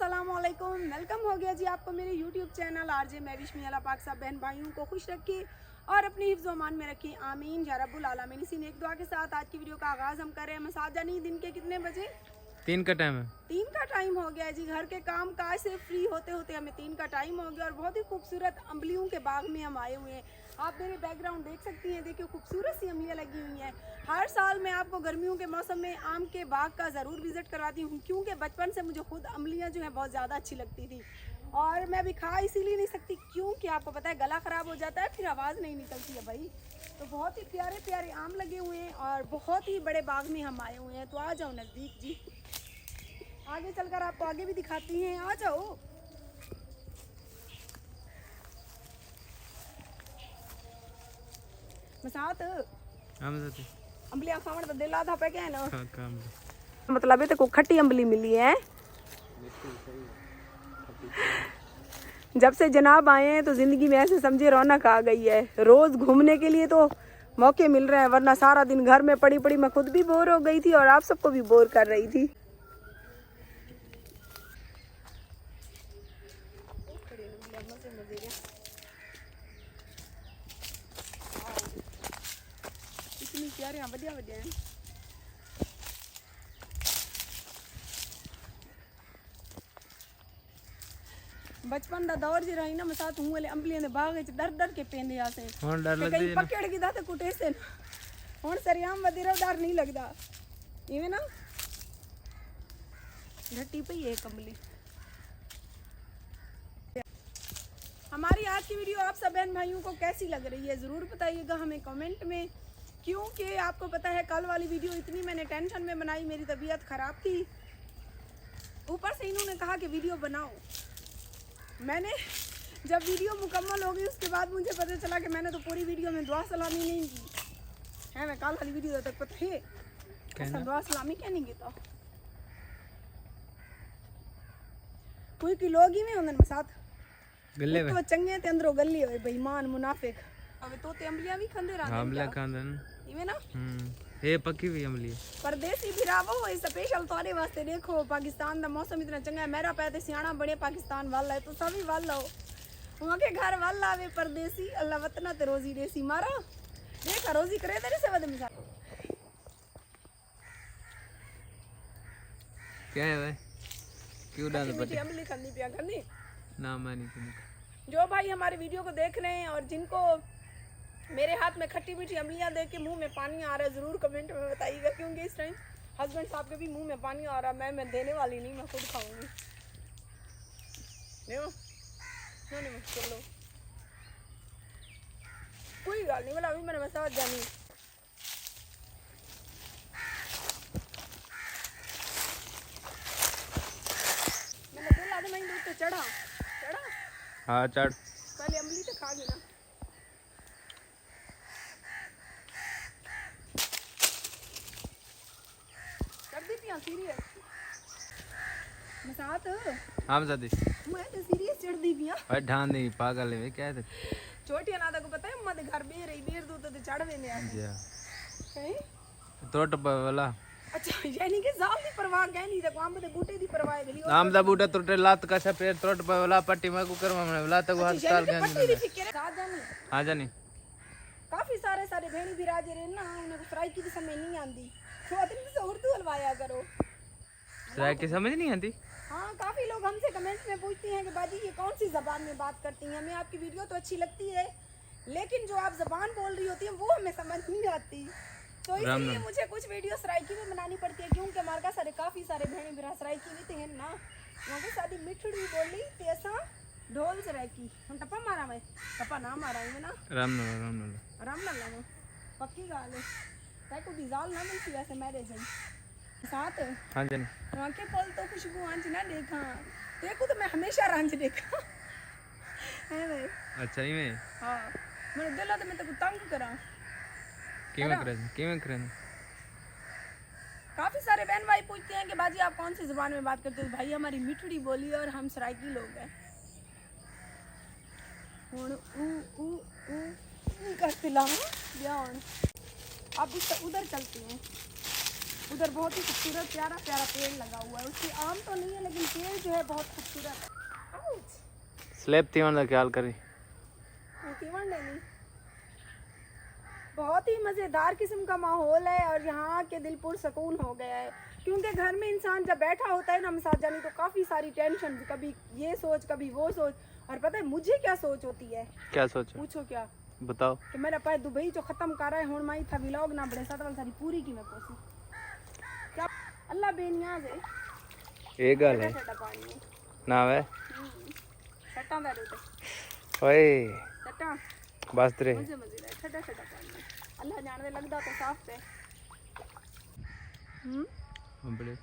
अस्सलामुअलैकुम, वेलकम हो गया जी आपको मेरे यूट्यूब चैनल आरजे महविश में। अल्लाह पाक सब बहन भाइयों को खुश रखे और अपनी हिफ्ज़ व अमान में रखें, आमीन या रब्बुल आलमीन। इसी नेक दुआ के साथ आज की वीडियो का आगाज़ हम कर रहे हैं। मसाजा नहीं, दिन के कितने बजे? 3 का टाइम है। 3 का टाइम हो गया जी। घर के काम काज से फ्री होते होते हमें 3 का टाइम हो गया और बहुत ही खूबसूरत अम्बलियों के बाग में हम आए हुए हैं। आप मेरे बैकग्राउंड देख सकती हैं, देखिए खूबसूरत सी अम्बियाँ लगी हुई हैं। हर साल मैं आपको गर्मियों के मौसम में आम के बाग का ज़रूर विज़िट करवाती हूँ, क्योंकि बचपन से मुझे खुद अम्बलियाँ जो हैं बहुत ज़्यादा अच्छी लगती थी और मैं भी खा इसीलिए नहीं सकती क्योंकि आपको पता है गला ख़राब हो जाता है, फिर आवाज़ नहीं निकलती है भाई। तो बहुत ही प्यारे प्यारे आम लगे हुए हैं और बहुत ही बड़े बाग में हम आए हुए हैं। तो आ जाओ नज़दीक जी, आगे चलकर आपको आगे भी दिखाती हैं, आ जाओ। मसात अम्बलियां खावन तो दिल आधा पे क्या है ना, मतलब है तो खट्टी अम्बली मिली है। जब से जनाब आए हैं तो जिंदगी में ऐसे समझे रौनक आ गई है। रोज घूमने के लिए तो मौके मिल रहे हैं, वरना सारा दिन घर में पड़ी पड़ी मैं खुद भी बोर हो गई थी और आप सबको भी बोर कर रही थी। इतनी प्यारे बढ़िया बढ़िया हैं। बचपन दा दौर जे रही ना मसात हूं वाले अंबलियां दे बाग विच डर डर के पेंदे आसे हुण डर लगदी कई पकड़ की दाते कुटे से हुण सरियाम वधीरा डर नहीं लगदा इवें ना। घटी पई है कंबली। हमारी आज की वीडियो आप सब बहन भाइयों को कैसी लग रही है ज़रूर बताइएगा हमें कमेंट में, क्योंकि आपको पता है कल वाली वीडियो इतनी मैंने टेंशन में बनाई, मेरी तबीयत ख़राब थी, ऊपर से इन्होंने कहा कि वीडियो बनाओ। मैंने जब वीडियो मुकम्मल हो गई उसके बाद मुझे पता चला कि मैंने तो पूरी वीडियो में दुआ सलामी नहीं की है। मैं कल वाली वीडियो तक पता है दुआ सलामी क्या नहीं की कोई की लोग ही में उन्होंने साथ गले में तो चंगे ते अंदरों गली होए बेईमान मुनाफिक। अब तो ते अम्बलियां भी खंदे रहंदे अम्बलियां खांदे न इवे ना। ये पक्की हुई अम्बली है। परदेसी भिरावो ये स्पेशल तोरे वास्ते देखो, पाकिस्तान दा मौसम इतना चंगा है, मेरा पैर ते सियाना बड़े पाकिस्तान वाला है तो सभी वाला हो वहां के घर वाला आवे परदेसी अल्लाह वतना ते रोजी देसी मारा देखा रोजी करे तेरे से वद मिसाल क्या है भाई क्यों डाल पट्टी अम्बली खंदी पिया खंदी ना मैं नहीं। जो भाई हमारे वीडियो को देख रहे हैं और जिनको मेरे हाथ में खट्टी मीठी अम्बलियां देख के मुंह में पानी आ रहा है ज़रूर कमेंट में बताइएगा, क्योंकि इस टाइम हस्बैंड साहब के भी मुंह में पानी आ रहा है। मैं देने वाली नहीं, मैं खुद खाऊंगी। नहीं चलो कोई गल नहीं, बोला अभी मैंने बसा जानी मैंने दिल आधे महीने दूध पे चढ़ा हाँ चढ़ पहले अम्बली तो खा गई ना। सीरियस मसात हम जादी मैं तो सीरियस चढ़ दी पिया भाई ढान नहीं पागल है क्या है छोटी ना को पता है मत घर बेर रही बेर दो तो चढ़ देने आ जी कहीं तोट वाला। अच्छा यानी कि जाल दी परवाह कहनी ते आम दे बूटे दी परवाह गली आम दा बूटा तोटे लात का सा पेड़ तोट वाला पट्टी में को करवा मैं वाला तक अस्पताल गए नहीं। हां जानी काफी सारे भेणी बिराजे रे ना उन्हें फ्राई की समझ नहीं आंदी तो अतनी से उर्दू हलवाया करो फ्राई की समझ नहीं आती। हाँ काफी लोग हमसे कमेंट्स में पूछते हैं कि बाजी ये कौन सी जबान में बात करती हैं। हमें आपकी वीडियो तो अच्छी लगती है लेकिन जो आप जबान बोल रही होती है वो हमें समझ नहीं आती, तो इसलिए मुझे कुछ वीडियो सराइकी में बनानी पड़ती है, क्योंकि हमारे का सारे काफी सारे भेड़े बिरा सराइकी भी थे ना वहाँ के शादी मिठड़ी बोली तेसा ढोल सराइकी हम टप्पा मारा मैं टप्पा ना मारा है ना राम लाला पक्की गाल है ताकि को डिजाल ना मिलती वैसे मैरिज है साथ। हां जानी वहाँ के पल तो खुशबू आंच ना देखा देखो तो मैं हमेशा रांझ देखा है भाई। अच्छा ही में हां मेरे दिल तो मैं तो तंग करा किवें करे काफी सारे बहन भाई पूछते हैं कि बाजी आप कौन सी जुबान में बात करते हो। भाई हमारी मिठड़ी बोली और हम सराइकी लोग हैं। करते ध्यान अब उधर चलते हैं उधर बहुत ही खूबसूरत प्यारा प्यारा पेड़ लगा हुआ है, उसके आम तो नहीं है लेकिन पेड़ जो है बहुत खूबसूरत है। आउच! स्लैब थी वाला ख्याल करी नहीं। बहुत ही मज़ेदार किस्म का माहौल है और यहाँ के दिल पुरसकून हो गया है, क्योंकि घर में इंसान जब बैठा होता है ना मसाज जानी, तो काफ़ी सारी टेंशन, कभी ये सोच कभी वो सोच। और पता है मुझे क्या सोच होती है? क्या सोचा? पूछो क्या? बताओ। कि मेरा पाए दुबई जो खत्म कर रहा है हुण माई था व्लॉग ना बड़े साथ वाली सारी पूरी की मैं पोसी क्या अल्लाह बेनियाज है। एक गल है ठंडा पानी है ना वे सट्टा दे देते ओए सट्टा बस तेरे मजे मजे रहे ठंडा ठंडा पानी अल्लाह जाने लगदा तो साफ पे। बड़े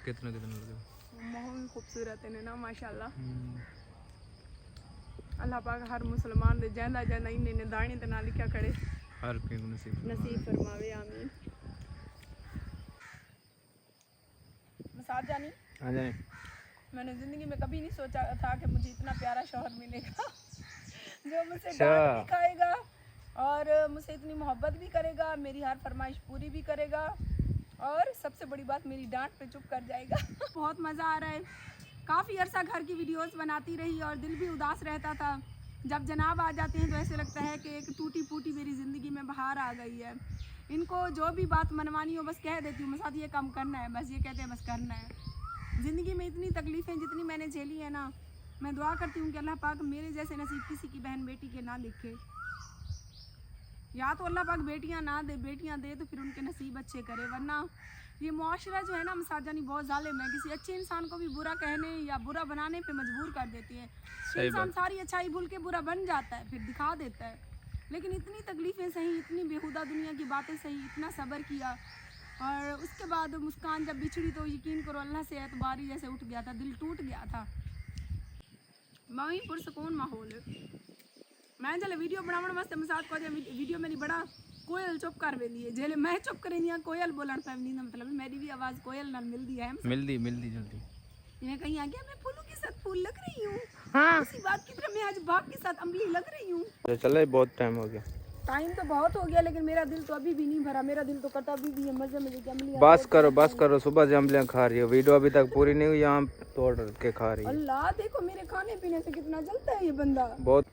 कितना कितना लगे माहौल खूबसूरत है ना माशाल्लाह। अल्लाह पाक हर मुसलमान दे जंदा जंदा इन्ने दाने ते ना लिखा खड़े हर के नसीब फरमावे आमीन। मसाज जानी हाँ जाने मैंने ज़िंदगी में कभी नहीं सोचा था कि मुझे इतना प्यारा शौहर मिलेगा जो मुझसे डांट भी खाएगा और मुझसे इतनी मोहब्बत भी करेगा, मेरी हर फरमाइश पूरी भी करेगा और सबसे बड़ी बात मेरी डांट पे चुप कर जाएगा। बहुत मज़ा आ रहा है। काफ़ी अरसा घर की वीडियोस बनाती रही और दिल भी उदास रहता था। जब जनाब आ जाते हैं तो ऐसे लगता है कि एक टूटी फूटी मेरी ज़िंदगी में बाहर आ गई है। इनको जो भी बात मनवानी हो बस कह देती हूँ, मसाद ये काम करना है, बस ये कहते हैं बस करना है। ज़िंदगी में इतनी तकलीफ़ें जितनी मैंने झेली है ना, मैं दुआ करती हूँ कि अल्लाह पाक मेरे जैसे नसीब किसी की बहन बेटी के ना लिखे। या तो अल्लाह पाक बेटियाँ ना दे, बेटियाँ दे तो फिर उनके नसीब अच्छे करे, वरना ये मुआशरा जो है ना मसाजानी बहुत जालिम है। किसी अच्छे इंसान को भी बुरा कहने या बुरा बनाने पे मजबूर कर देती है। इंसान सारी अच्छाई भूल के बुरा बन जाता है, फिर दिखा देता है। लेकिन इतनी तकलीफ़ें सही, इतनी बेहुदा दुनिया की बातें सही, इतना सब्र किया और उसके बाद मुस्कान जब बिछड़ी तो यकीन करो अल्लाह से एतबार ही जैसे उठ गया था, दिल टूट गया था। वहीं पुरसकून माहौल है। मैं जल्द वीडियो बनावन वास्ते मसाज को वीडियो मेरी बड़ा कोयल चुप कर वेंदी है, जेले मैं चुप करेंदी हां कोयल बोलन पैंदी ना, मतलब मेरी भी आवाज़ कोयल नाल मिलदी है। मिलदी जल्दी मैं कहीं आ गया, मैं फूलों के साथ फूल लग रही हूँ। हाँ उसी बात की तरह मैं आज बाग के साथ अम्बली लग रही हूँ। तो चले बहुत टाइम हो गया। टाइम तो बहुत हो गया लेकिन मेरा दिल तो अभी भी नहीं भरा। मेरा दिल तो करता अभी भी है मजे मजे की अम्बलियां। बस करो सुबह से अम्बलियां खा रही हो, वीडियो अभी तक पूरी नहीं हुई, आम तोड़ के खा रही है। अल्लाह देखो मेरे खाने पीने से कितना जलता है ये बंदा। बहुत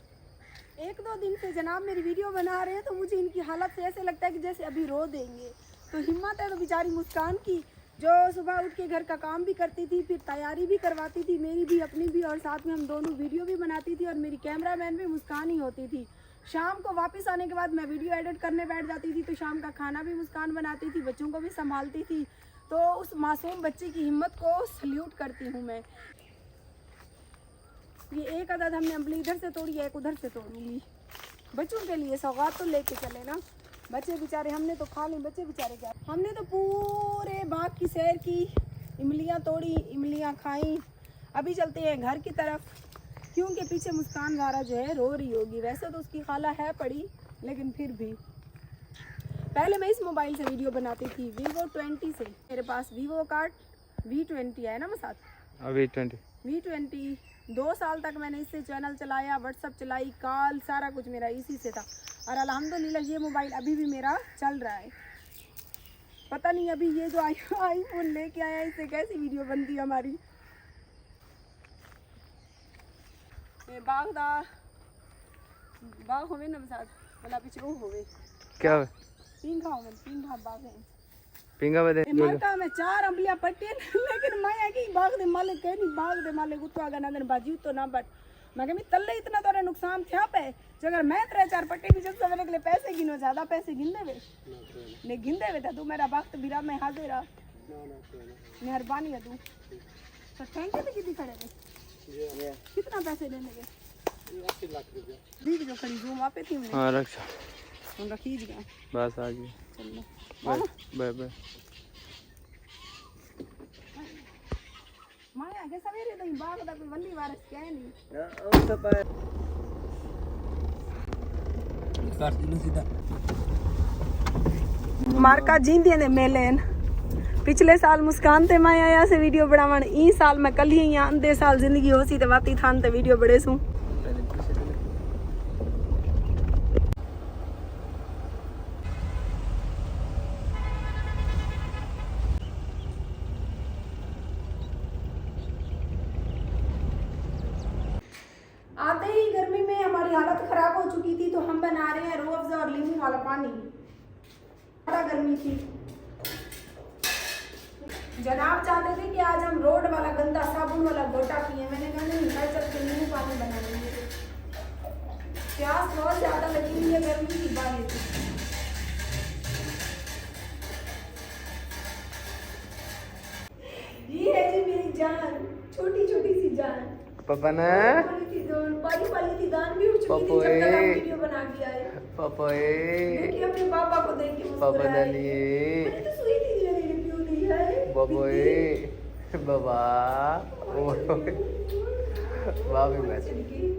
1-2 दिन से जनाब मेरी वीडियो बना रहे हैं तो मुझे इनकी हालत से ऐसे लगता है कि जैसे अभी रो देंगे। तो हिम्मत है तो बेचारी मुस्कान की, जो सुबह उठ के घर का काम भी करती थी, फिर तैयारी भी करवाती थी मेरी भी अपनी भी, और साथ में हम दोनों वीडियो भी बनाती थी और मेरी कैमरामैन भी मुस्कान ही होती थी। शाम को वापस आने के बाद मैं वीडियो एडिट करने बैठ जाती थी तो शाम का खाना भी मुस्कान बनाती थी, बच्चों को भी संभालती थी। तो उस मासूम बच्चे की हिम्मत को सल्यूट करती हूँ मैं। ये एक अदद हमने अम्बली इधर से तोड़ी है, एक उधर से तोड़ूंगी। बच्चों के लिए सौगात तो लेके चले ना, बच्चे बेचारे हमने तो खा ली, बच्चे बेचारे क्या। हमने तो पूरे बाग की सैर की, इमलियाँ तोड़ी, इमलियाँ खाई। अभी चलते हैं घर की तरफ क्योंकि पीछे मुस्कान वारा जो है रो रही होगी। वैसे तो उसकी खाला है पड़ी लेकिन फिर भी। पहले मैं इस मोबाइल से वीडियो बनाती थी Vivo 20 से। मेरे पास Vivo का V20 है ना मसाद, V20 2 साल तक मैंने इससे चैनल चलाया, व्हाट्सअप चलाई, कॉल सारा कुछ मेरा इसी से था। और अल्हम्दुलिल्लाह ये मोबाइल अभी भी मेरा चल रहा है। पता नहीं अभी ये जो आईफोन लेके आया इससे कैसी वीडियो बनती है हमारी। बाग होवे ना मसाज वाला पीछे वो होवे क्या पिंगा बाग है पिंगा में दे मरका में 4 अम्बलियां पट्टे लेकिन मैं है कि बाग दे मालिक कह नहीं, बाग दे मालिक उतो आगा ना बाजी तो ना बट मैं कह तल्ले इतना तोरे नुकसान थया पे अगर मैं 3-4 पट्टे की जब सवेरे के लिए पैसे गिनो, ज्यादा पैसे गिन देवे ने गिन देवे था तू मेरा वक्त बिरा में हाजिर आ मेहरबानी है तू। तो थैंक यू कितनी खड़े थे कितना पैसे देने के 80 लाख रुपया दीदी जो खड़ी जो वहाँ पे थी हमने। हाँ रक्षा उनका खींच गया बस आ गई। चलो बाय बाय। माया के सवेरे तो बाग दा कोई वल्ली वारस क्या है नहीं मारका जींदे ने मेलेन। पिछले साल मुस्कान ते मैं आया से वीडियो बनावन, ई साल मैं कल ही यहाँ आंदे साल जिंदगी हो सी ते वाती थान ते वीडियो बड़े सू। आते ही गर्मी में हमारी हालत खराब हो चुकी थी, तो हम बना रहे हैं रूह अफ़ज़ा और नींबू वाला पानी। बड़ा गर्मी थी। जनाब चाहते थे कि आज हम रोड वाला गंदा साबुन वाला गोटा पिए। मैंने कहा नहीं, घर चल के नींबू पानी बनाएंगे। प्यास बहुत ज़्यादा लगी हुई है, गर्मी की बात है। ये है जी मेरी जान, छोटी छोटी सी जान। पापा ने पाली थी दान भी उठ चुकी थी जब तक हम वीडियो बना के आए। देखिए अपने पापा को देख के मुस्कुराए। मैंने तो सुई थी जो मेरी क्यों दी है बाबा भाभी मैं चली गई।